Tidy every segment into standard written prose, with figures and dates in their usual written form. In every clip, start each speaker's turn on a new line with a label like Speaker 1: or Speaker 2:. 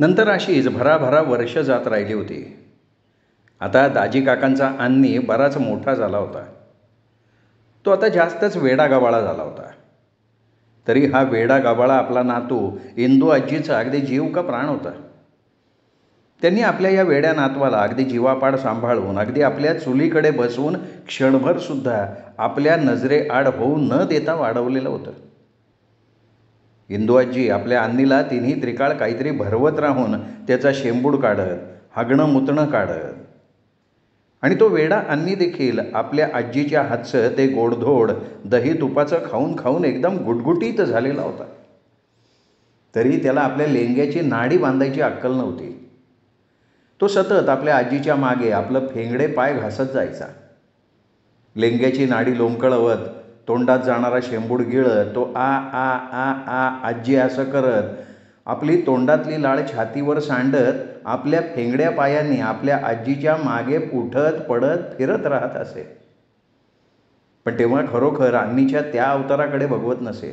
Speaker 1: नंतर अशीच भराभरा वर्ष जात राहिली होती. आता दाजी काकांचा अन्नी बराच मोठा झाला होता. तो आता जास्तच वेडागबाळा झाला होता. तरी हा वेडागबाळा आपला नातू इंदू आजीचा अगदी जीव का प्राण होता. त्यांनी आपल्या या वेड्या नातवाला अगदी जीवापाड सांभाळून अगदी आपल्या चुलीकडे बसवून क्षणभरसुद्धा आपल्या नजरेआड होऊ न देता वाढवलेलं होतं. इंदू आजी आपल्या अन्नीला तिन्ही त्रिकाळ काहीतरी भरवत राहून त्याचा शेंबूड काढत, हागणं मुतणं काढत. आणि तो वेडा अन्नी देखील आपल्या आजीच्या हातचं ते गोडधोड दही तुपाचं खाऊन खाऊन एकदम गुटगुटीत झालेला होता. तरी त्याला आपल्या लेंग्याची नाडी बांधायची अक्कल नव्हती. तो सतत आपल्या आजीच्या मागे आपलं फेंगडे पाय घासत जायचा. लेंग्याची नाडी लोंबकळवत, तोंडात जाणारा शेंबूड गिळत तो आ आ आ आ आजी असं करत आपली तोंडातली लाळ छातीवर सांडत आपल्या फेंगड्या पायांनी आपल्या आजीच्या मागे उठत पडत फिरत राहत असे. पण तेव्हा खरोखर अन्नीच्या त्या अवताराकडे बघवत नसे.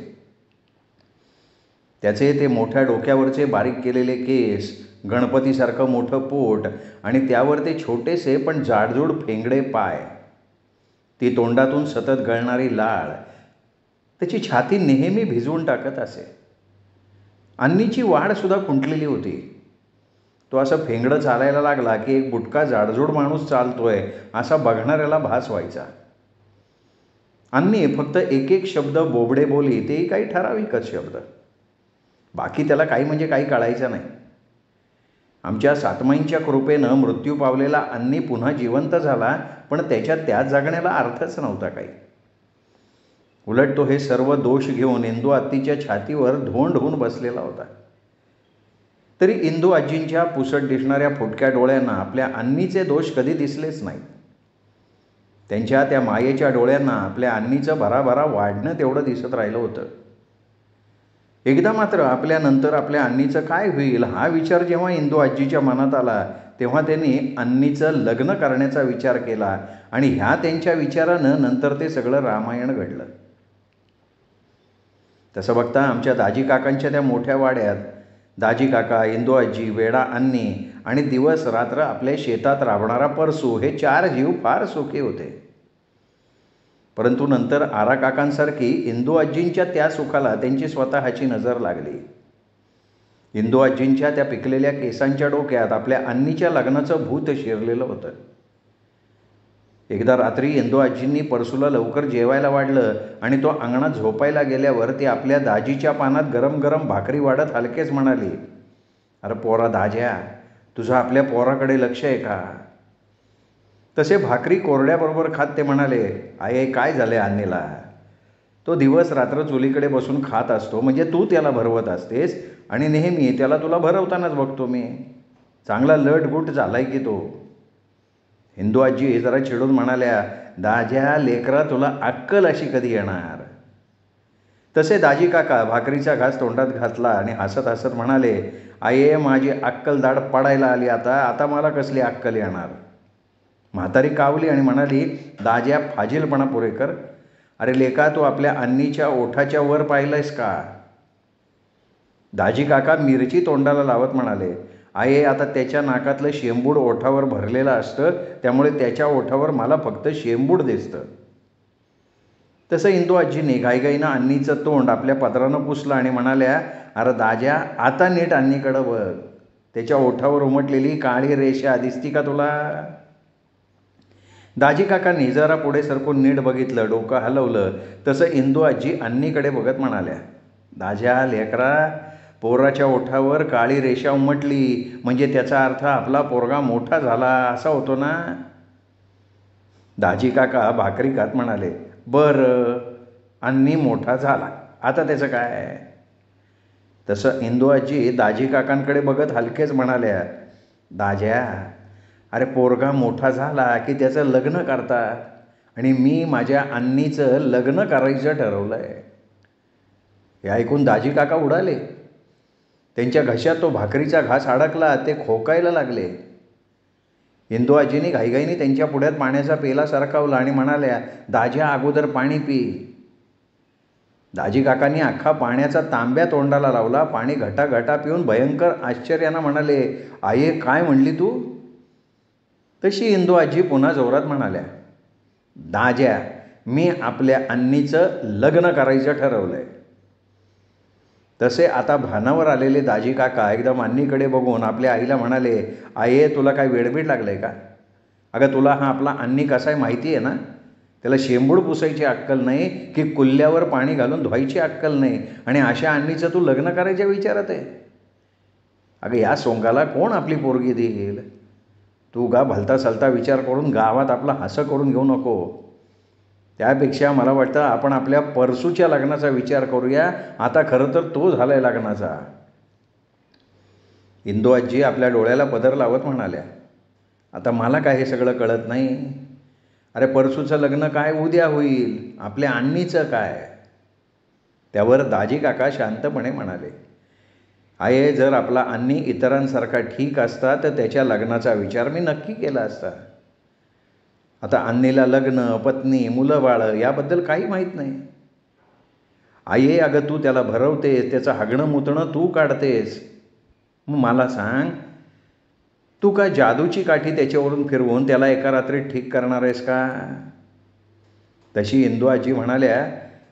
Speaker 1: त्याचे ते मोठ्या डोक्यावरचे बारीक केलेले केस, गणपतीसारखं मोठं पोट आणि त्यावर ते छोटेसे पण जाडजूड फेंगडे पाय, ती तोंडातून सतत गळणारी लाळ त्याची छाती नेहमी भिजवून टाकत असे. अन्नीची वाढसुद्धा खुंटलेली होती. तो असं फेंगडं चालायला लागला की एक बुटका जाडजूड माणूस चालतोय असा बघणाऱ्याला भास व्हायचा. अन्नी फक्त एक एक शब्द बोबडे बोली, तेही काही ठराविकच शब्द. बाकी त्याला काही म्हणजे काही कळायचं नाही. आमच्या सातमाईंच्या कृपेनं मृत्यू पावलेला अन्नी पुन्हा जिवंत झाला, पण त्यात जगण्याला अर्थच नव्हता काही. उलट तो हे सर्व दोष घेऊन इंदू आत्तीच्या छातीवर धोंड होऊन बसलेला होता. तरी इंदू आजींच्या पुसट दिसणाऱ्या फुटक्या डोळ्यांना आपल्या अन्नीचे दोष कधी दिसलेच नाहीत. त्यांच्या त्या मायेच्या डोळ्यांना आपल्या अन्नीचं भराभरा वाढणं तेवढं दिसत राहिलं होतं. एकदा मात्र आपल्यानंतर आपल्या अन्नीचं काय होईल हा विचार जेव्हा इंदू आजीच्या मनात आला, तेव्हा त्यांनी अन्नीचं लग्न करण्याचा विचार केला आणि ह्या त्यांच्या विचारानं नंतर ते सगळं रामायण घडलं. तसं बघता आमच्या दाजी काकांच्या त्या मोठ्या वाड्यात दाजी काका, इंदू आजी, वेडा अन्नी आणि दिवस रात्र आपल्या शेतात राबणारा परसू हे 4 जीव फार सुखी होते. परंतु नंतर आरा काकांसारखी इंदू आजींच्या त्या सुखाला त्यांची स्वतःची नजर लागली. इंदू आजींच्या त्या पिकलेल्या केसांच्या डोक्यात आपल्या अन्नीच्या लग्नाचं भूत शिरलेलं होतं. एकदा रात्री इंदू आजींनी परसूला लवकर जेवायला वाढलं आणि तो अंगणात झोपायला गेल्यावर ती आपल्या दाजीच्या पानात गरम गरम भाकरी वाढत हलकेच म्हणाली, "अरे पोरा दाज्या, तुझं आपल्या पोराकडे लक्ष आहे का?" तसे भाकरी कोरड्याबरोबर खात ते म्हणाले, "आई काय झाले अन्नीला? तो दिवस रात्र चुलीकडे बसून खात असतो, म्हणजे तू त्याला भरवत असतेस आणि नेहमी त्याला तुला भरवतानाच बघतो मी. चांगला लटगुट झालाय की तो." इंदू आजी जरा चिडून म्हणाल्या, "दाज्या लेकरा, तुला अक्कल अशी कधी येणार?" तसे दाजी काका भाकरीचा घास तोंडात घातला आणि हसत हसत म्हणाले, "आई माझी अक्कल दाढ पडायला आली आता मला कसली अक्कल येणार?" म्हातारी कावली आणि म्हणाली, "दाज्या फाजीलपणा पुरे कर. अरे लेका, तू आपल्या अन्नीच्या ओठाच्या वर पाहिलंयस का?" दाजी काका मिरची तोंडाला लावत म्हणाले, "आई आता त्याच्या नाकातलं शेंबूड ओठावर भरलेलं असतं, त्यामुळे त्याच्या ओठावर मला फक्त शेंबूड दिसतं." तसं इंदू आजीने घाईघाईनं अन्नीचं तोंड आपल्या पदरानं पुसलं आणि म्हणाल्या, "अरे दाज्या, आता नीट अन्नीकडं बघ. त्याच्या ओठावर उमटलेली काळी रेषा दिसती का तुला?" दाजी काकांनी जरा पुढे सरकून नीट बघितलं, डोकं हलवलं. तसं इंदू आजी अन्नीकडे बघत म्हणाल्या, "दाज्या लेकरा, पोराच्या ओठावर काळी रेषा उमटली म्हणजे त्याचा अर्थ आपला पोरगा मोठा झाला असा होतो ना?" दाजी काका भाकरी खात म्हणाले, "बरं, अन्नी मोठा झाला, आता त्याचं काय?" तसं इंदू आजी दाजी काकांकडे बघत हलकेच म्हणाल्या, "दाज्या, अरे पोरगा मोठा झाला की त्याचं लग्न करतात आणि मी माझ्या अन्नीचं लग्न करायचं ठरवलंय." हे ऐकून दाजी काका उडाले. त्यांच्या घशात तो भाकरीचा घास अडकला, ते खोकायला लागले. इंदू आजीने घाईघाईने त्यांच्या पुढ्यात पाण्याचा पेला सरकावला आणि म्हणाल्या, "दाज्या अगोदर पाणी पी." दाजी काकांनी अख्खा पाण्याचा तांब्या तोंडाला लावला. पाणी घटाघटा पिऊन भयंकर आश्चर्यानं म्हणाले, "आये, काय म्हणली तू?" तशी इंदू आजी पुन्हा जोरात म्हणाल्या, "दाज्या, मी आपल्या अन्नीचं लग्न करायचं ठरवलंय." तसे आता भानावर आलेले दाजी काका एकदम अन्नीकडे बघून आपल्या आईला म्हणाले, "आये, तुला काय वेडबीड लागलंय का? अगं, तुला हा आपला अन्नी कसा आहे माहिती आहे ना? त्याला शेंबूड पुसायची अक्कल नाही की कुल्ल्यावर पाणी घालून धुवायची अक्कल नाही, आणि अशा अन्नीचं तू लग्न करायच्या विचारात आहे? अगं, या सोंगाला कोण आपली पोरगी देईल? तू भलता सलता विचार करून गावात आपला हसं करून घेऊ नको. त्यापेक्षा मला वाटतं आपण आपल्या परसूच्या लग्नाचा विचार करूया. आता खरं तर तो झालाय लग्नाचा." इंदू आजी आपल्या डोळ्याला पदर लावत म्हणाल्या, "आता मला काय हे सगळं कळत नाही. अरे, परसूचं लग्न काय उद्या होईल, आपल्या अन्नीचं काय?" त्यावर दाजी काका शांतपणे म्हणाले, "आये, जर आपला अन्नी इतरांसारखा ठीक असता तर त्याच्या लग्नाचा विचार मी नक्की केला असता. आता अन्नीला लग्न, पत्नी, मुलं बाळं याबद्दल काही माहीत नाही. आये, अगं, तू त्याला भरवतेस, त्याचं हागणं मुतणं तू काढतेस. मग मला सांग, तू का जादूची काठी त्याच्यावरून फिरवून त्याला एका रात्रीत ठीक करणार आहेस का?" तशी इंदू आजी म्हणाल्या,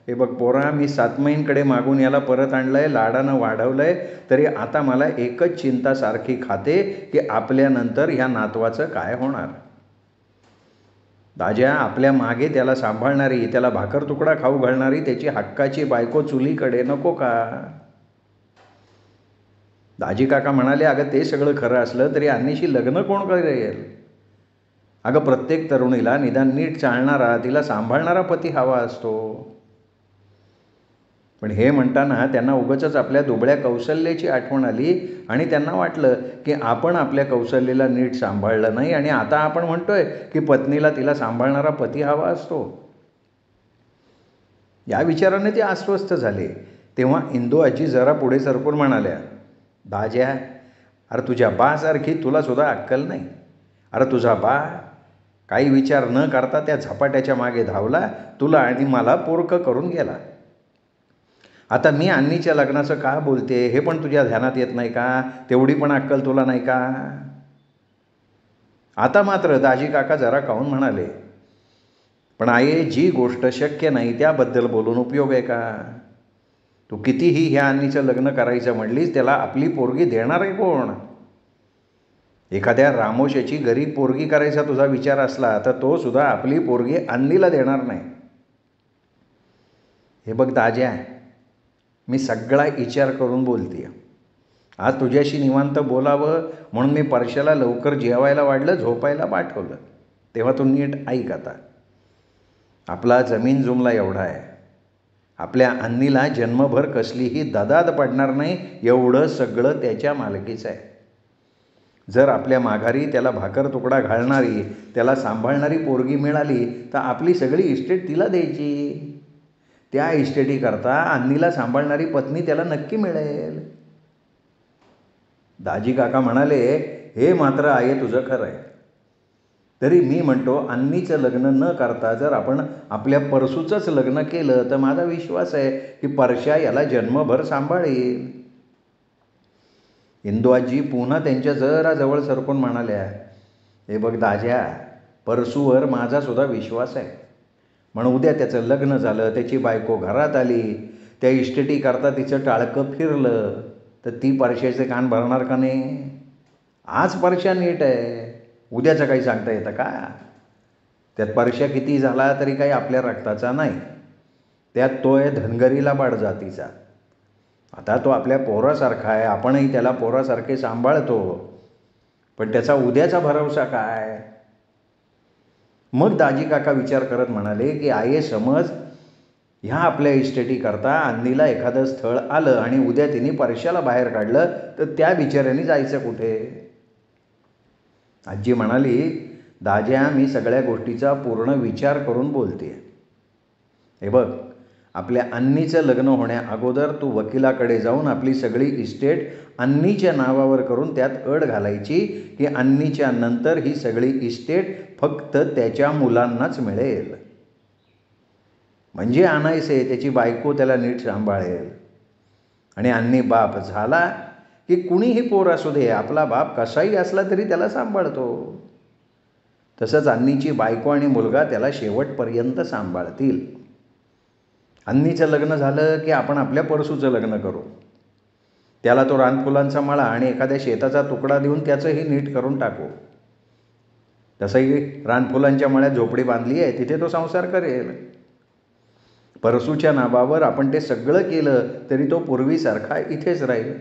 Speaker 1: "हे बघ पोरा, मी सातमाईंकडे मागून याला परत आणलंय, लाडानं वाढवलंय, तरी आता मला एकच चिंता सारखी खाते की आपल्यानंतर ह्या नातवाचं काय होणार. दाज्या, आपल्या मागे त्याला सांभाळणारी, त्याला भाकर तुकडा खाऊ घालणारी त्याची हक्काची बायको चुलीकडे नको का?" दाजी काका म्हणाले, "अगं, ते सगळं खरं असलं तरी अन्नीशी लग्न कोण करेल? अगं, प्रत्येक तरुणीला निदान नीट चालणारा, तिला सांभाळणारा पती हवा असतो." पण हे म्हणताना त्यांना उगाचच आपल्या दुबळ्या कौशल्याची आठवण आली आणि त्यांना वाटलं की आपण आपल्या कौशल्याला नीट सांभाळलं नाही आणि आता आपण म्हणतोय की पत्नीला तिला सांभाळणारा पती हवा असतो. या विचाराने ते अस्वस्थ झाले. तेव्हा इंदू आजी जरा पुढे सरकून म्हणाल्या, "दाज्या, अरे तुझ्या बासारखी तुला सुद्धा अक्कल नाही. अरे तुझा बा काही विचार न करता त्या झपाट्याच्या मागे धावला, तुला आणि मला पोरकं करून गेला. आता मी अन्नीच्या लग्नाचं का बोलते हे पण तुझ्या ध्यानात येत नाही का? तेवढी पण अक्कल तुला नाही का?" आता मात्र दाजी काका जरा काहून म्हणाले, "पण आये, जी गोष्ट शक्य नाही त्याबद्दल बोलून उपयोग आहे का? तू कितीही ह्या अन्नीचं लग्न करायचं म्हणलीस, त्याला आपली पोरगी देणार आहे कोण? एखाद्या रामोशाची गरीब पोरगी करायचा तुझा विचार असला तर तो सुद्धा आपली पोरगी अन्नीला देणार नाही. हे बघ दाज्या, मी सगळा विचार करून बोलते. आज तुझ्याशी निवांत बोलावं म्हणून मी परशाला लवकर जेवायला वाढलं, झोपायला पाठवलं. तेव्हा तू नीट ऐक आता. आपला जमीन जुमला एवढा आहे. आपल्या अन्नीला जन्मभर कसलीही ददाद पडणार नाही, एवढं सगळं त्याच्या मालकीचं आहे. जर आपल्या माघारी त्याला भाकर तुकडा घालणारी, त्याला सांभाळणारी पोरगी मिळाली तर आपली सगळी इस्टेट तिला द्यायची. त्या इस्टेटीकरता अन्नीला सांभाळणारी पत्नी त्याला नक्की मिळेल." दाजी काका म्हणाले, "हे मात्र आहे तुझं खरं आहे. तरी मी म्हणतो, अन्नीचं लग्न न करता जर आपण आपल्या परसूचंच लग्न केलं तर माझा विश्वास आहे की परशा याला जन्मभर सांभाळेल." इंदू आजी पुन्हा त्यांच्या जरा जवळ सरकून म्हणाल्या, "हे बघ दाज्या, परसूवर माझा सुद्धा विश्वास आहे. म्हणून उद्या त्याचं लग्न झालं, त्याची बायको घरात आली, त्या इस्टेटीकरता तिचं टाळकं फिरलं तर ती परशाचे कान भरणार का नाही? आज परशा नीट आहे, उद्याचं काही सांगता येतं का? त्यात परशा किती झाला तरी काही आपल्या रक्ताचा नाही. त्यात तो आहे धनगरीला बाड जातीचा. आता तो आपल्या पोरासारखा आहे, आपणही त्याला पोरासारखे सांभाळतो, पण त्याचा उद्याचा भरवसा काय?" मग दाजी काका विचार करत म्हणाले की आये, समज ह्या आपल्या इस्टेटीकरता अन्नीला एखादं स्थळ आलं आणि उद्या तिने परशाला बाहेर काढलं तर त्या बिचाऱ्याने जायचं कुठे? आजी म्हणाली, "दाज्या, मी सगळ्या गोष्टीचा पूर्ण विचार करून बोलते. हे बघ, आपल्या अन्नीचं लग्न होण्या अगोदर तू वकिलाकडे जाऊन आपली सगळी इस्टेट अन्नीच्या नावावर करून त्यात अट घालायची की अन्नीच्या नंतर ही सगळी इस्टेट फक्त त्याच्या मुलांनाच मिळेल. म्हणजे आणायचे, त्याची बायको त्याला नीट सांभाळेल. आणि अन्नी बाप झाला की कुणीही पोर असू दे, आपला बाप कसाही असला तरी त्याला सांभाळतो. तसंच अन्नीची बायको आणि मुलगा त्याला शेवटपर्यंत सांभाळतील. अन्नीचं लग्न झालं की आपण आपल्या परसूचं लग्न करू. त्याला तो रानफुलांचा मळा आणि एखाद्या शेताचा तुकडा देऊन त्याचंही नीट करून टाकू. तसंही रानफुलांच्या मळ्यात झोपडी बांधली आहे, तिथे तो संसार करेल. परसूच्या नावावर आपण ते सगळं केलं तरी तो पूर्वीसारखा इथेच राहील.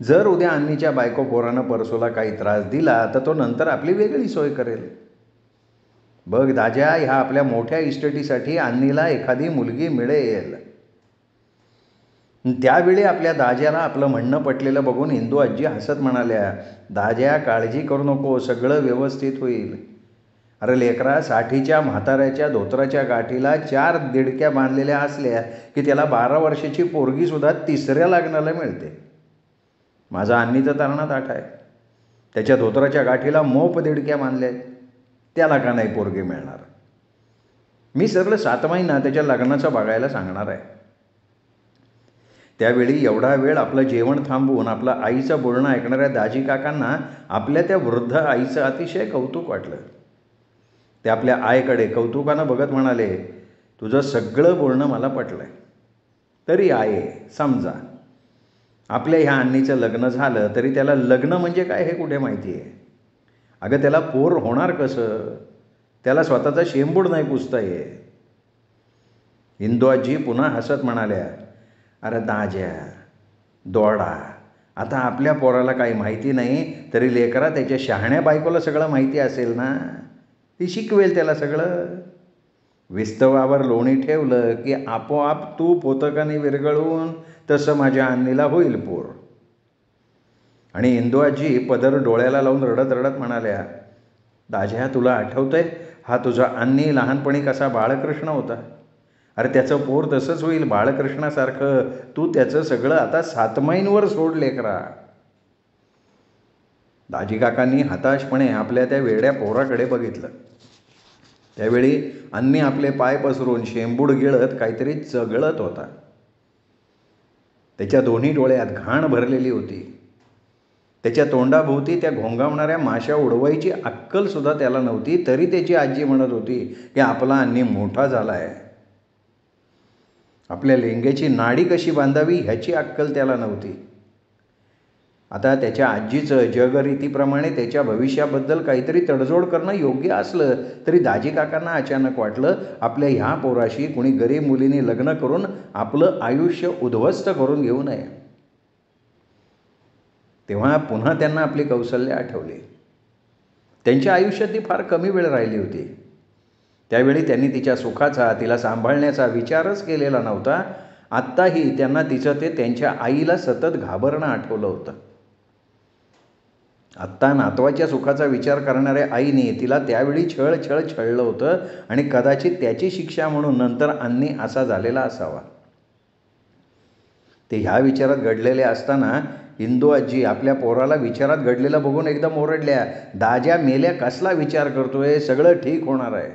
Speaker 1: जर उद्या अन्नीच्या बायको पोरानं परसूला काही त्रास दिला तर तो नंतर आपली वेगळी सोय करेल. बघ दाज्या, ह्या आपल्या मोठ्या इस्टेटीसाठी अन्नीला एखादी मुलगी मिळेल. त्यावेळी आपल्या दाज्याला आपलं म्हणणं पटलेलं बघून इंदू आजी हसत म्हणाल्या, दाज्या काळजी करू नको, सगळं व्यवस्थित होईल. अरे लेकरा, साठीच्या म्हाताऱ्याच्या धोत्राच्या गाठीला 4 दिडक्या बांधलेल्या असल्या की त्याला 12 वर्षाची पोरगीसुद्धा 3ऱ्या लग्नाला मिळते. माझा अन्नीचा तारणा ताठ आहे. त्याच्या धोत्राच्या गाठीला मोप दिडक्या बांधल्या, त्याला का नाही पोरगी मिळणार? मी सरळ 7 महिना त्याच्या लग्नाचं बघायला सांगणार आहे. त्यावेळी एवढा वेळ आपलं जेवण थांबवून आपलं आईचं बोलणं ऐकणाऱ्या दाजी काकांना आपल्या त्या वृद्ध आईचं अतिशय कौतुक वाटलं. ते आपल्या आईकडे कौतुकानं बघत म्हणाले, तुझं सगळं बोलणं मला पटलं आहे. तरी आहे, समजा आपल्या ह्या अन्नीचं लग्न झालं तरी त्याला लग्न म्हणजे काय हे कुठे माहिती आहे? अगं त्याला पोर होणार कसं? त्याला स्वतःचा शेंबूड नाही पुसता येत. इंदू आजी पुन्हा हसत म्हणाल्या, अरे दाज्या दोडा, आता आपल्या पोराला काही माहिती नाही तरी लेकरा त्याच्या शहाण्या बायकोला सगळं माहिती असेल ना, ती शिकवेल त्याला सगळं. विस्तवावर लोणी ठेवलं की आपोआप तूप होतं का नाही विरघळून, तसं माझ्या अन्नीला होईल पोर. आणि इंदू आजी पदर डोळ्याला लावून रडत रडत म्हणाल्या, दाज्या तुला आठवतंय हा तुझा अन्नी लहानपणी कसा बाळकृष्ण होता? अरे त्याचं पोर तसंच होईल बाळकृष्णासारखं. तू त्याचं सगळं आता 7 महिन्यांवर सोड लेकरा. दाजी काकांनी हताशपणे आपल्या त्या वेड्या पोराकडे बघितलं. त्यावेळी अन्नी आपले पाय पसरून शेंबूड गिळत काहीतरी चगळत होता. त्याच्या दोन्ही डोळ्यात घाण भरलेली होती. त्याच्या तोंडाभोवती त्या घोंगावणाऱ्या माशा उडवायची अक्कलसुद्धा त्याला नव्हती. तरी त्याची आजी म्हणत होती की आपला अन्नी मोठा झाला आहे. आपल्या लेंग्याची नाडी कशी बांधावी ह्याची अक्कल त्याला नव्हती. आता त्याच्या आजीचं जगरीतीप्रमाणे त्याच्या भविष्याबद्दल काहीतरी तडजोड करणं योग्य असलं तरी दाजी काकांना अचानक वाटलं आपल्या ह्या पोराशी कुणी गरीब मुलीने लग्न करून आपलं आयुष्य उद्ध्वस्त करून घेऊ नये. तेव्हा पुन्हा त्यांना आपली कौशल्य आठवली. त्यांच्या आयुष्यात ती फार कमी वेळ राहिली होती. त्यावेळी त्यांनी तिच्या सुखाचा, तिला सांभाळण्याचा विचारच केलेला नव्हता. आत्ताही त्यांना तिचं ते त्यांच्या आईला सतत घाबरणं आठवलं होतं. आत्ता नातवाच्या सुखाचा विचार करणाऱ्या आईने तिला त्यावेळी छळलं होतं आणि कदाचित त्याची शिक्षा म्हणून नंतर अन्नी असा झालेला असावा. ते ह्या विचारात घडलेले असताना इंदू आजी आपल्या पोराला विचारात घडलेलं बघून एकदम ओरडल्या, दाज्या मेल्या कसला विचार करतोय? सगळं ठीक होणार आहे.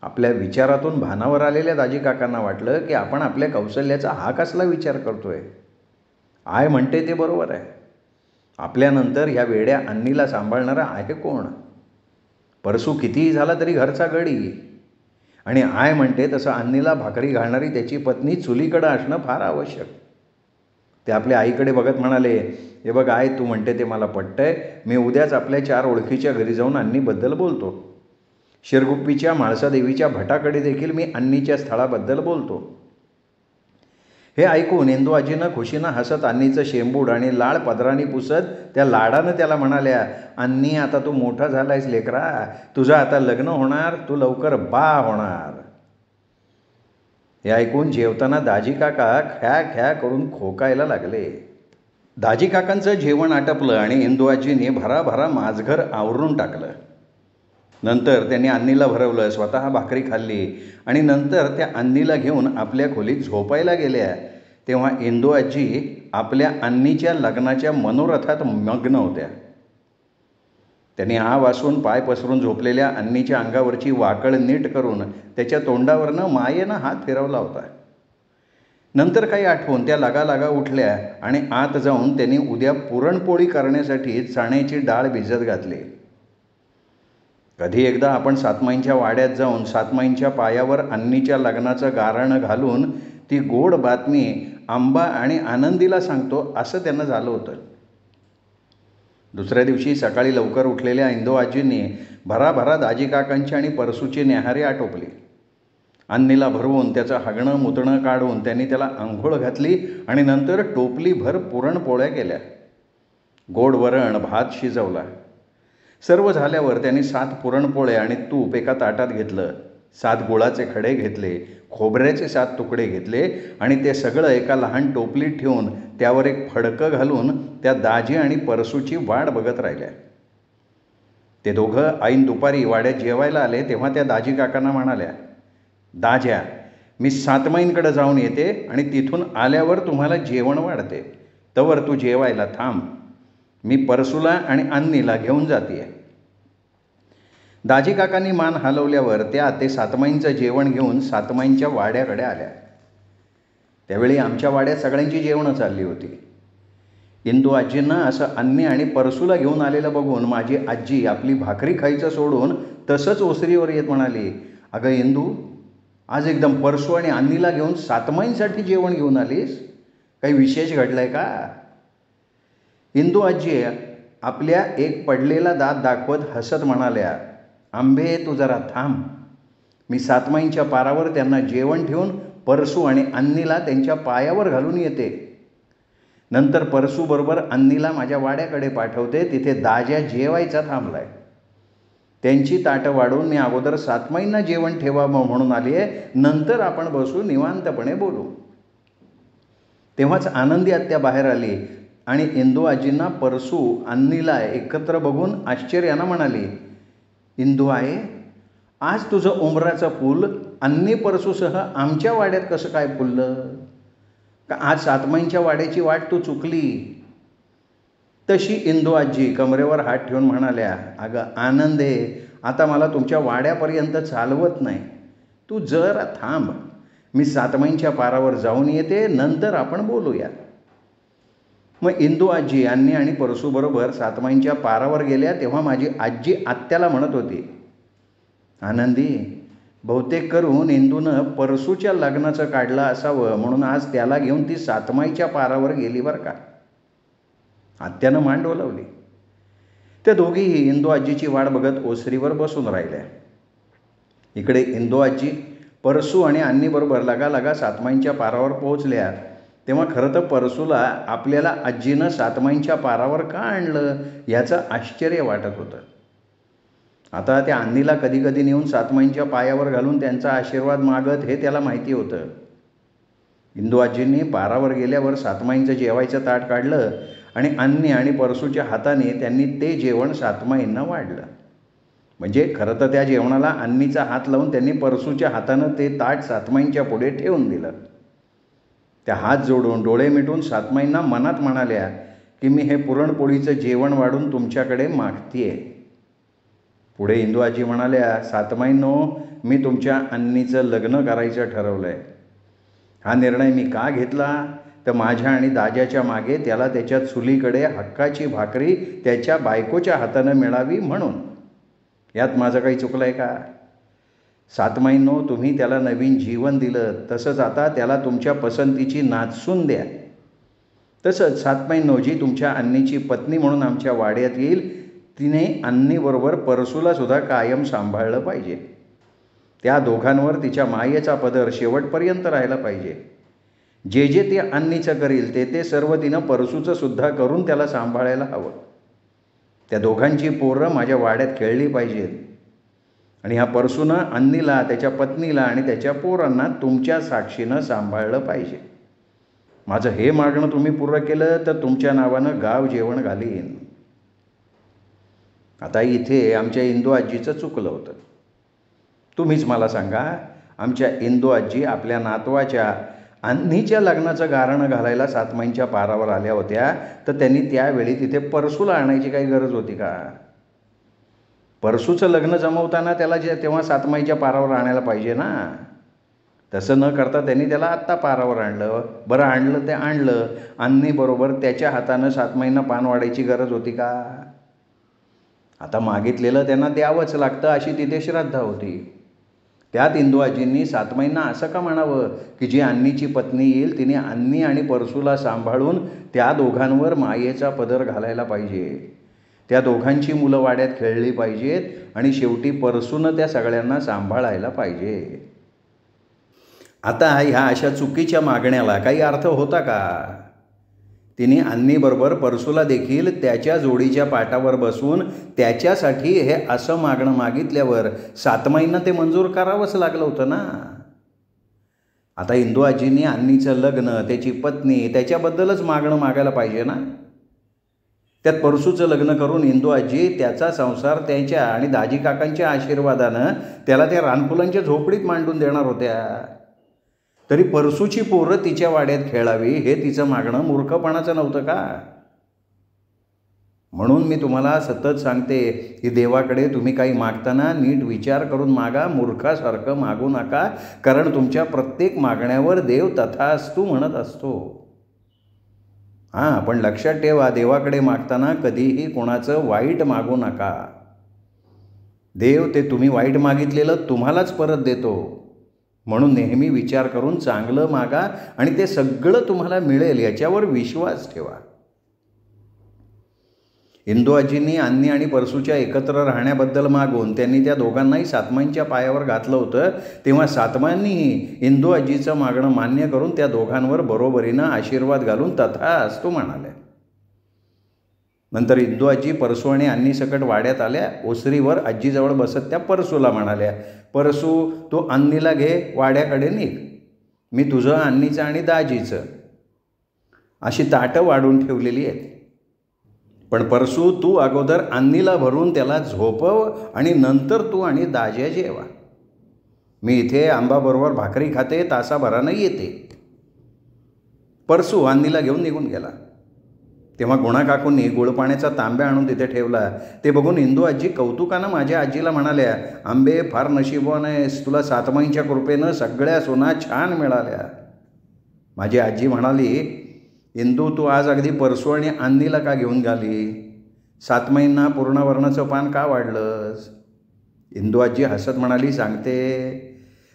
Speaker 1: आपल्या विचारातून भानावर आलेल्या दाजी काकांना वाटलं की आपण आपल्या कौशल्याचा हा कसला विचार करतोय? आय म्हणते ते बरोबर आहे. आपल्यानंतर ह्या वेड्या अन्नीला सांभाळणारा आहे कोण? परसू कितीही झाला तरी घरचा गडी. आणि आय म्हणते तसं अन्नीला भाकरी घालणारी त्याची पत्नी चुलीकडं असणं फार आवश्यक. ते आपल्या आईकडे बघत म्हणाले, हे बघ आय, तू म्हणते ते मला पटतंय. मी उद्याच आपल्या 4 ओळखीच्या घरी जाऊन अन्नीबद्दल बोलतो. शिरगुप्पीच्या म्हाळसादेवीच्या भटाकडे देखील मी अन्नीच्या स्थळाबद्दल बोलतो. हे ऐकून इंदू आजीनं खुशीनं हसत अन्नीचं शेंबूड आणि लाळ पदराने पुसत त्या लाडानं त्याला म्हणाल्या, अन्नी आता तू मोठा झालायस लेकरा, तुझं आता लग्न होणार, तू लवकर बा होणार. हे ऐकून जेवताना दाजी काका ख्या ख्या करून खोकायला लागले. दाजी काकांचं जेवण आटपलं आणि इंदू आजीने भराभरा माझघर आवरून टाकलं. नंतर त्यांनी अन्नीला भरवलं, स्वतः भाकरी खाल्ली आणि नंतर त्या अन्नीला घेऊन आपल्या खोलीत झोपायला गेल्या. तेव्हा इंदू आजी आपल्या अन्नीच्या लग्नाच्या मनोरथात मग्न होत्या. त्यांनी हा वासून पाय पसरून झोपलेल्या अन्नीच्या अंगावरची वाकळ नीट करून त्याच्या तोंडावरनं मायेनं हात फिरवला होता. नंतर काही आठवून त्या लागा उठल्या आणि आत जाऊन त्यांनी उद्या पुरणपोळी करण्यासाठी चण्याची डाळ भिजत घातली. कधी एकदा आपण सातमाईंच्या वाड्यात जाऊन सातमाईंच्या पायावर अन्नीच्या लग्नाचं गाऱ्हाणं घालून ती गोड बातमी आंबा आणि आनंदीला सांगतो असं त्यांना झालं होतं. दुसऱ्या दिवशी सकाळी लवकर उठलेल्या इंदू आजींनी भराभरा दाजी काकांची आणि परसूची न्याहारी आटोपली. अन्नीला भरवून त्याचं हागणं मुतणं काढून त्यांनी त्याला आंघोळ घातली आणि नंतर टोपलीभर पुरणपोळ्या केल्या. गोड वरण भात शिजवला. सर्व झाल्यावर त्यांनी 7 पुरणपोळ्या आणि तूप एका ताटात घेतलं. 7 गुळाचे खडे घेतले, खोबऱ्याचे 7 तुकडे घेतले आणि ते सगळं एका लहान टोपलीत ठेवून त्यावर एक फडकं घालून त्या दाजी आणि परसूची वाट बघत राहिल्या. ते दोघं ऐन दुपारी वाड्यात जेवायला आले तेव्हा त्या दाजी काकांना म्हणाल्या, दाज्या, मी सातमाईंकडे जाऊन येते आणि तिथून आल्यावर तुम्हाला जेवण वाढते. तवर तू जेवायला थांब. मी परसूला आणि अन्नीला घेऊन जाते. दाजी काकांनी मान हलवल्यावर ते सातमाईंचं जेवण घेऊन सातमाईंच्या वाड्याकडे आल्या. त्यावेळी आमच्या वाड्यात सगळ्यांची जेवणं चालली होती. इंदू आजींना असं अन्नी आणि परसूला घेऊन आलेलं बघून माझी आजी आपली भाकरी खायचं सोडून तसंच ओसरीवर येत म्हणाली, अगं इंदू, आज एकदम परसू आणि अन्नीला घेऊन सातमाईंसाठी जेवण घेऊन आलीस? काही विशेष घडलं आहे का? इंदू आजी आपल्या एक पडलेला दात दाखवत हसत म्हणाल्या, आंबे तू जरा थांब. मी सातमाईंच्या पारावर त्यांना जेवण ठेवून परसू आणि अन्नीला त्यांच्या पायावर घालून येते. नंतर परसूबरोबर अन्नीला माझ्या वाड्याकडे पाठवते. तिथे दाज्या जेवायचा थांबलाय. त्यांची ताटं वाढून मी अगोदर सातमाईंना जेवण ठेवावं म्हणून आली आहे. नंतर आपण बसू निवांतपणे बोलू. तेव्हाच आनंदी आत्या बाहेर आली आणि इंदू आजींना परसू अन्नीला एकत्र बघून आश्चर्यानं म्हणाली, इंदू आहे, आज तुझं उंबराचं फूल अन्नी परसूसह आमच्या वाड्यात कसं काय फुललं? का आज सातमाईंच्या वाड्याची वाट तू चुकली? तशी इंदू आजी कमरेवर हात ठेवून म्हणाल्या, अगं आनंदे, आता मला तुमच्या वाड्यापर्यंत चालवत नाही. तू जरा थांब. मी सातमाईंच्या पारावर जाऊन येते, नंतर आपण बोलूया. मग इंदू आजी अन्नी आणि परसूबरोबर सातमाईंच्या पारावर गेल्या. तेव्हा माझी आजी आत्याला म्हणत होती, आनंदी, बहुतेक करून इंदूनं परसूच्या लग्नाचं काढलं असावं म्हणून आज त्याला घेऊन ती सातमाईच्या पारावर गेली बरं का. आत्यानं मान डोलावली. त्या दोघीही इंदू आजीची वाट बघत ओसरीवर बसून राहिल्या. इकडे इंदू आजी परसू आणि अन्नीबरोबर लगा सातमाईंच्या पारावर पोहोचल्या. तेव्हा खरं तर परसूला आपल्याला आजीनं सातमाईंच्या पारावर का आणलं याचं आश्चर्य वाटत होतं. आता त्या अन्नीला कधी कधी नेऊन सातमाईंच्या पायावर घालून त्यांचा आशीर्वाद मागत हे त्याला माहिती होतं. इंदू आजींनी पारावर गेल्यावर सातमाईंचं जेवायचं ताट काढलं आणि अन्नी आणि परसूच्या हाताने त्यांनी ते जेवण सातमाईंना वाढलं. म्हणजे खरं तर त्या जेवणाला अन्नीचा हात लावून त्यांनी परसूच्या हातानं ते ताट सातमाईंच्या पुढे ठेवून दिलं. त्या हात जोडून डोळे मिटून सातमाईंना मनात म्हणाल्या की मी हे पुरणपोळीचं जेवण वाढून तुमच्याकडे मागतीये. पुढे इंदू आजी म्हणाल्या, सातमाईंनो, मी तुमच्या अन्नीचं लग्न करायचं ठरवलं आहे. हा निर्णय मी का घेतला तर माझ्या आणि दाज्याच्या मागे त्याला त्याच्या चुलीकडे हक्काची भाकरी त्याच्या बायकोच्या हातानं मिळावी म्हणून. यात माझं काही चुकलं आहे का? सातमाईंनो, तुम्ही त्याला नवीन जीवन दिलं, तसंच आता त्याला तुमच्या पसंतीची नाचसून द्या. तसंच सातमाईंनो, जी तुमच्या अन्नीची पत्नी म्हणून आमच्या वाड्यात येईल, तिने अन्नीबरोबर परसूला सुद्धा कायम सांभाळलं पाहिजे. त्या दोघांवर तिच्या मायेचा पदर शेवटपर्यंत राहिला पाहिजे. जे जे ते अन्नीचं करील ते सर्व तिनं परसूचं सुद्धा करून त्याला सांभाळायला हवं. त्या दोघांची पोरं माझ्या वाड्यात खेळली पाहिजेत आणि ह्या परसूनं अन्नीला, त्याच्या पत्नीला आणि त्याच्या पोरांना तुमच्या साक्षीनं सांभाळलं पाहिजे. माझं हे मागणं तुम्ही पूर्ण केलं तर तुमच्या नावानं गाव जेवण घालीन. आता इथे आमच्या इंदू आजीचं चुकलं होतं. तुम्हीच मला सांगा, आमच्या इंदू आजी आपल्या नातवाच्या अन्नीच्या लग्नाचं गाऱ्हाणं घालायला सातमाईंच्या पारावर आल्या होत्या, तर त्यांनी त्यावेळी तिथे परसूला आणायची काही गरज होती का? परसूचं लग्न जमवताना त्याला तेव्हा सातमाईच्या पारावर आणायला पाहिजे ना. तसं न करता त्यांनी त्याला आत्ता पारावर आणलं. बरं, आणलं ते आणलं. अन्नीबरोबर त्याच्या हातानं सातमाईंना पान वाढायची गरज होती का? आता मागितलेलं त्यांना द्यावंच लागतं, अशी तिथे श्रद्धा होती. त्यात इंदू आजींनी सातमाईंना असं का म्हणावं की जी अन्नीची पत्नी येईल तिने अन्नी आणि परसूला सांभाळून त्या दोघांवर मायेचा पदर घालायला पाहिजे. त्या दोघांची मुलं वाड्यात खेळली पाहिजेत आणि शेवटी परसूनं त्या सगळ्यांना सांभाळायला पाहिजे. आता ह्या अशा चुकीच्या मागण्याला काही अर्थ होता का? तिने अन्नीबरोबर परसूला देखील त्याच्या जोडीच्या पाटावर बसून त्याच्यासाठी हे असं मागणं मागितल्यावर सातमाईंना ते मंजूर करावंच लागलं होतं ना. आता इंदू आजींनी अन्नीचं लग्न, त्याची पत्नी, त्याच्याबद्दलच मागणं मागायला पाहिजे ना. त्यात परसूचं लग्न करून इंदू आजी त्याचा संसार त्यांच्या आणि दाजी काकांच्या आशीर्वादानं त्याला त्या रानफुलांच्या झोपडीत मांडून देणार होत्या. तरी परसूची पोरं तिच्या वाड्यात खेळावी हे तिचं मागणं मूर्खपणाचं नव्हतं का? म्हणून मी तुम्हाला सतत सांगते की देवाकडे तुम्ही काही मागताना नीट विचार करून मागा, मूर्खासारखं मागू नका. कारण तुमच्या प्रत्येक मागण्यावर देव तथास्तु म्हणत असतो. हां, पण लक्षात ठेवा, देवाकडे मागताना कधीही कोणाचं वाईट मागू नका. देव ते तुम्ही वाईट मागितलेलं तुम्हालाच परत देतो. म्हणून नेहमी विचार करून चांगलं मागा आणि ते सगळं तुम्हाला मिळेल याच्यावर विश्वास ठेवा. इंदू आजींनी अन्नी आणि परसूच्या एकत्र राहण्याबद्दल मागून त्यांनी त्या दोघांनाही सातमाईंच्या पायावर घातलं होतं. तेव्हा सातमाईंनीही इंदू आजीचं मागणं मान्य करून त्या दोघांवर बरोबरीनं आशीर्वाद घालून तथास्तु म्हणाले. नंतर इंदू आजी परसू आणि अन्नी सकट वाड्यात आल्या. ओसरीवर आजीजवळ बसत त्या परसूला म्हणाल्या, परसू, तू अन्नीला घे, वाड्याकडे निघ. मी तुझं, अन्नीचं आणि दाजीचं अशी ताटं वाढून ठेवलेली आहेत. पण परसू, तू अगोदर अन्नीला भरून त्याला झोपव आणि नंतर तू आणि दाज्या जेवा. मी इथे आंबाबरोबर भाकरी खाते, तासाभरानं येते. परसू अन्नीला घेऊन निघून गेला. तेव्हा गुणाकाकूंनी गुळपाण्याचा तांब्या आणून तिथे ठेवला. ते बघून इंदू आजी कौतुकानं माझ्या आजीला म्हणाल्या, आंबे, फार नशीबवान आहेस, तुला सातमाईंच्या कृपेनं सगळ्या सोना छान मिळाल्या. माझी आजी म्हणाली, इंदू, तू आज अगदी परसू आणि अन्नीला का घेऊन गेली? सातमाईंना पूर्णवर्णाचं पान का वाढलंस? इंदू आजी हसत म्हणाली, सांगते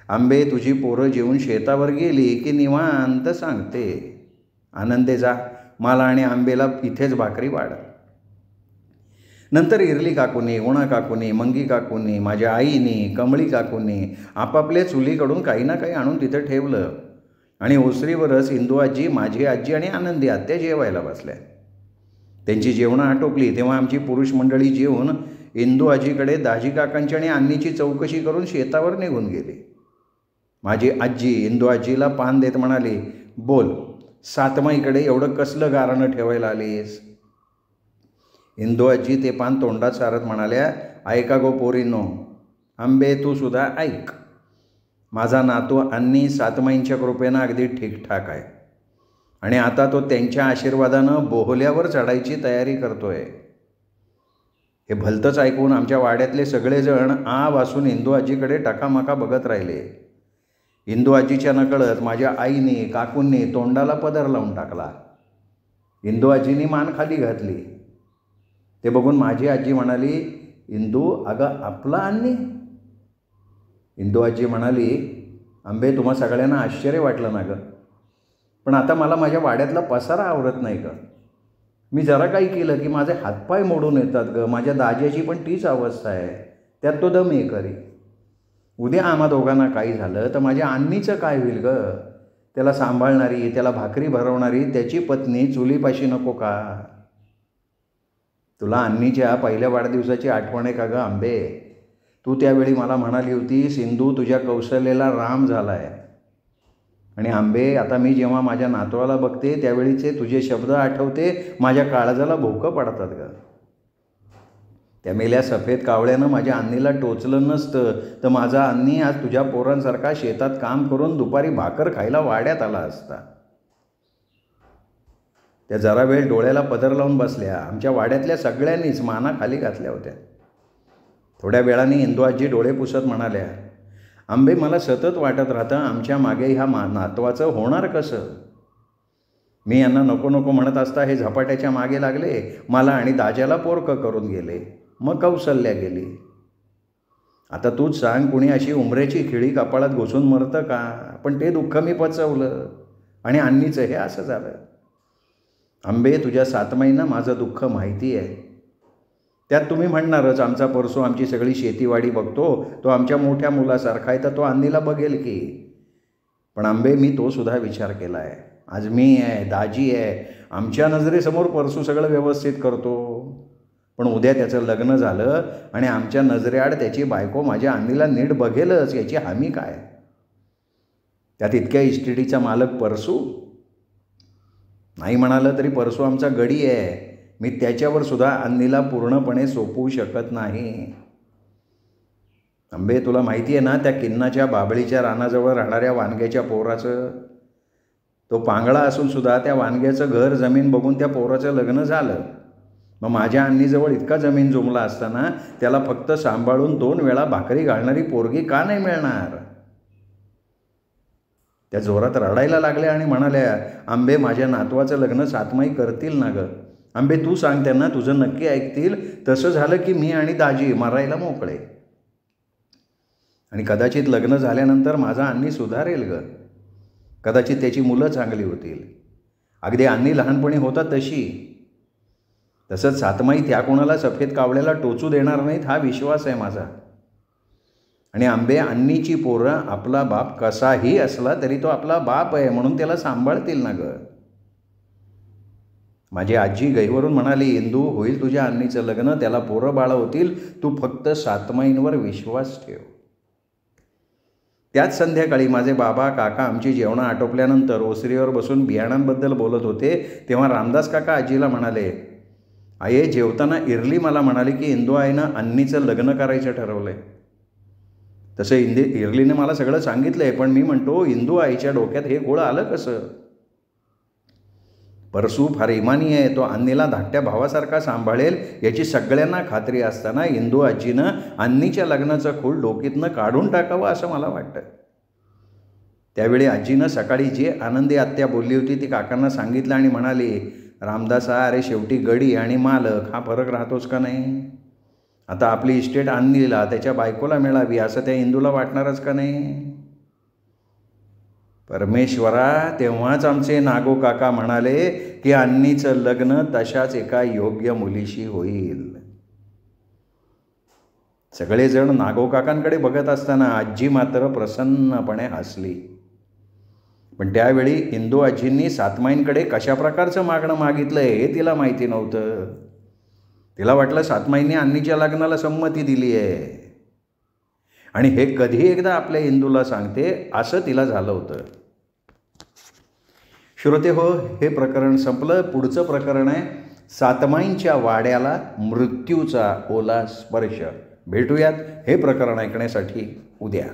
Speaker 1: आंबे, तुझी पोरं जेवून शेतावर गेली की निवांत सांगते. आनंदे जा, मला आणि आंबेला इथेच भाकरी वाढ. नंतर इरली काकूनी, गुणा काकूनी, मंगी काकूनी, माझ्या आईनी, कमळी काकूनी आपापल्या चुलीकडून काही ना काही आणून तिथं ठेवलं आणि ओसरीवरच इंदू आजी, माझी आजी आणि आनंदी आत्या जेवायला बसल्या. त्यांची जेवणं आटोपली तेव्हा आमची पुरुष मंडळी जेवून इंदू आजीकडे, दाजी काकांची आणि अन्नीची चौकशी करून शेतावर निघून गेली. माझी आजी इंदू आजीला पान देत म्हणाली, बोल, सातमाईकडे एवढं कसलं गारणं ठेवायला आलीस? इंदू आजी ते पान तोंडात सारत म्हणाल्या, ऐका गो पोरींनो, आंबे, तू सुद्धा ऐक. माझा नातू अन्नी सातमाईंच्या कृपेनं अगदी ठीकठाक आहे आणि आता तो त्यांच्या आशीर्वादानं बोहल्यावर चढायची तयारी करतोय. हे भलतंच ऐकून आमच्या वाड्यातले सगळेजण आ वासून इंदू आजीकडे टकामका बघत राहिले. इंदू आजीच्या नकळत माझ्या आईने, काकूंनी तोंडाला पदर लावून टाकला. इंदू आजीनी मान खाली घातली. ते बघून माझी आजी म्हणाली, इंदू, अगं आपला अन्नी? इंदू आजी म्हणाली, आंबे, तुम्हा सगळ्यांना आश्चर्य वाटलं ना गं, पण आता मला माझ्या वाड्यातला पसारा आवरत नाही गं. मी जरा काही केलं की माझे हातपाय मोडून येतात गं. माझ्या दाज्याची पण तीच अवस्था आहे, त्यात तो दम हे करी. उद्या आम्हा दोघांना काही झालं तर माझ्या अन्नीचं काय होईल गं? त्याला सांभाळणारी, त्याला भाकरी भरवणारी त्याची पत्नी चुलीपाशी नको का? तुला अन्नीच्या पहिल्या वाढदिवसाची आठवण आहे का गं आंबे? तू त्यावेळी मला म्हणाली होतीस, इंदू, तुझ्या कौशल्याला राम झाला आहे. आणि आंबे, आता मी जेव्हा माझ्या नातवाला बघते त्यावेळीचे तुझे शब्द आठवते, माझ्या काळजाला भोकं पडतात गं. त्या मेल्या सफेद कावळ्यानं माझ्या अन्नीला टोचलं नसतं तर माझा अन्नी आज तुझ्या पोरांसारखा शेतात काम करून दुपारी भाकर खायला वाड्यात आला असता. त्या जरा वेळ डोळ्याला पदर लावून बसल्या. आमच्या वाड्यातल्या सगळ्यांनीच माना खाली घातल्या होत्या. थोड्या वेळाने इंदू आजी डोळे पुसत म्हणाल्या, आंबे, मला सतत वाटत राहतं आमच्या मागे ह्या नातवाचं होणार कसं. मी यांना नको नको म्हणत असता हे झपाट्याच्या मागे लागले, मला आणि दाज्याला पोरकं करून गेले, मग कौसल्या गेली. आता तूच सांग, कुणी अशी उमरेची खिळी कपाळात घुसून मरतं का. पण ते दुःख मी पचवलं आणि अन्नीचं हे असं झालं. आंबे, तुझ्या सातमाईंना माझं दुःख माहिती आहे. त्यात तुम्ही म्हणणारच, आमचा परसू आमची सगळी शेतीवाडी बघतो, तो आमच्या मोठ्या मुलासारखा आहे, तर तो अन्नीला बघेल की. पण आंबे, मी तो सुद्धा विचार केला आहे. आज मी आहे, दाजी आहे, आमच्या नजरेसमोर परसू सगळं व्यवस्थित करतो. पण उद्या त्याचं लग्न झालं आणि आमच्या नजरेआड त्याची बायको माझ्या अन्नीला नीट बघेलच, याची हमी काय. त्यात इतक्या इस्टेटीचा मालक परसू. नाही म्हणालं तरी परसू आमचा गडी आहे. मी त्याच्यावर सुद्धा अन्नीला पूर्णपणे सोपवू शकत नाही. आंबे, तुला माहिती आहे ना त्या किन्नाच्या बाबळीच्या रानाजवळ राहणाऱ्या वानग्याच्या पोराचं. तो पांगळा असून सुद्धा त्या वानग्याचं घर जमीन बघून त्या पोराचं लग्न झालं. मग माझ्या अन्नीजवळ इतका जमीन जुमला असताना त्याला फक्त सांभाळून 2 वेळा भाकरी घालणारी पोरगी का नाही मिळणार. त्या जोरात रडायला लागल्या आणि म्हणाल्या, आंबे, माझ्या नातवाचं लग्न सातमाई करतील ना गं. आंबे, तू सांग त्यांना, तुझं नक्की ऐकतील. तसं झालं की मी आणि दाजी मरायला मोकळे. आणि कदाचित लग्न झाल्यानंतर माझा अन्नी सुधारेल गं. कदाचित त्याची मुलं चांगली होतील, अगदी अन्नी लहानपणी होता तशी. तसंच सातमाई त्या कोणाला सफेद कावळ्याला टोचू देणार नाहीत, हा विश्वास आहे माझा. आणि आंबे, अन्नीची पोरं आपला बाप कसाही असला तरी तो आपला बाप आहे, म्हणून त्याला सांभाळतील ना गं. माझी आजी गैवरून म्हणाली, इंदू, होईल तुझ्या अन्नीचं लग्न, त्याला पोरं बाळं होतील, तू फक्त सातमाईंवर विश्वास ठेव. त्याच संध्याकाळी माझे बाबा काका आमची जेवणं आटोपल्यानंतर ओसरीवर बसून बियाणांबद्दल बोलत होते, तेव्हा रामदास काका आजीला म्हणाले, आये, जेवताना इरली मला म्हणाली की इंदू आईनं अन्नीचं लग्न करायचं ठरवलंय. तसं इरलीने मला सगळं सांगितलं आहे, पण मी म्हणतो इंदू आईच्या डोक्यात हे गोळ आलं कसं. परसू फार इमानी आहे, तो अन्नीला धाकट्या भावासारखा सांभाळेल याची सगळ्यांना खात्री असताना इंदू आजीनं अन्नीच्या लग्नाचं खूळ डोकीतनं काढून टाकावं असं मला वाटतं. त्यावेळी आजीनं सकाळी जी आनंदी आत्या बोलली होती ती काकांना सांगितलं आणि म्हणाली, रामदासा, अरे शेवटी गडी आणि मालक हा फरक राहतोच का नाही. आता आपली इस्टेट अन्नीला त्याच्या बायकोला मिळावी असं त्या इंदूला वाटणारच का नाही. परमेश्वरा, तेव्हाच आमचे नागो काका म्हणाले की अन्नीचं लग्न तशाच एका योग्य मुलीशी होईल. सगळेजण नागो काकांकडे बघत असताना आजी मात्र प्रसन्नपणे हसली. पण त्यावेळी इंदू आजींनी सातमाईंकडे कशा प्रकारचं मागणं मागितलं हे तिला माहिती नव्हतं. तिला वाटलं सातमाईंनी अन्नीच्या लग्नाला संमती दिली आहे आणि हे कधी एकदा आपल्या इंदूला सांगते असं तिला झालं होतं. श्रोते हो, हे प्रकरण संपलं. पुढचं प्रकरण आहे सातमाईंच्या वाड्याला मृत्यूचा ओला स्पर्श. भेटूयात हे प्रकरण ऐकण्यासाठी उद्या.